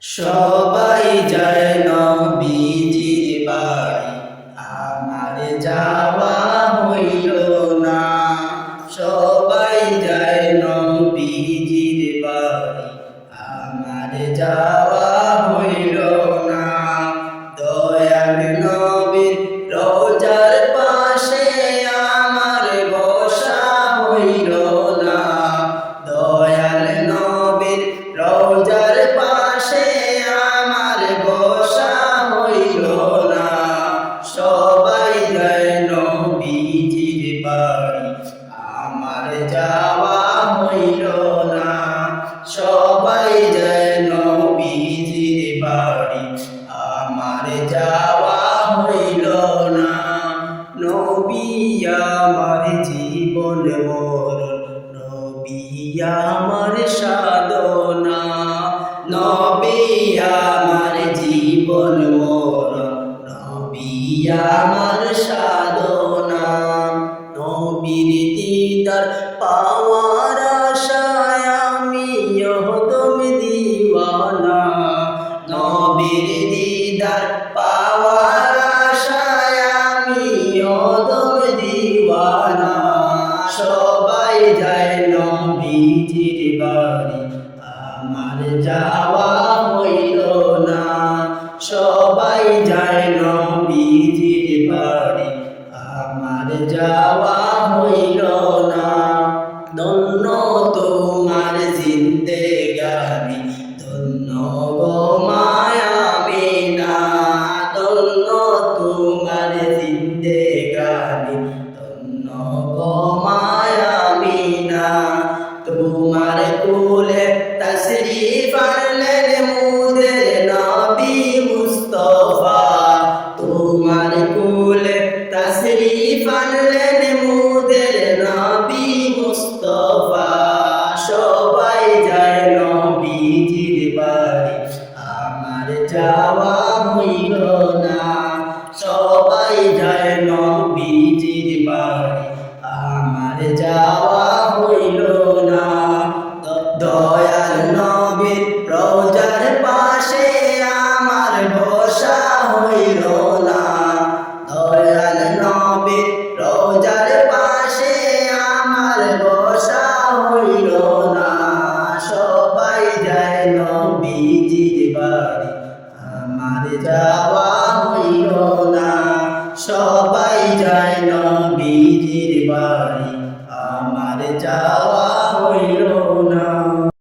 সবাই যায় নবীজির বাড়ি, আমার যাওয়া হইল না। সবাই যায় নবীজির বাড়ি, আমার যাওয়া হইল না। দয়াল নবীর রোজার পাশে আমার বসা হইল না। দয়াল নবীর রোজার পাশে আমার বসা হইল না। সবাই যায় নবীজির বাড়ি, আমার যাওয়া হইল না। সবাই যায় নবীজির বাড়ি, আমার যাওয়া হইল না। নবী আমার জীবন মরণ, নবী আমার সাধনা। নবী আমার জীবন মরণ, নবী আমার সাধনা। নবীর দিদার পাওয়ার আশায় আমি হদম দিওয়ানা। নবীর দিদার পাওয়ার আশায় আমি হদম দিওয়ানা। সবাই যায় নবীজির বাড়ি, আমার যাওয়া হইল না। সবাই যায় নবীজির বাড়ি, আমার যাওয়া হইল না। ধন্য তোমার জিন্দেগানি, ধন্য গো মায়ামিনা। ধন্য তোমার জিন্দেগানি, ধন্য গো মায়ামিনা। তোমার কুলে তশরিফ আনলেন মুদের নবী মুস্তাফা। তোমার কুলে তশরিফ আনলেন মুদের নবী মুস্তাফা। সবাই যায় নবীজির বাড়ি, আমার যাওয়া হইল না।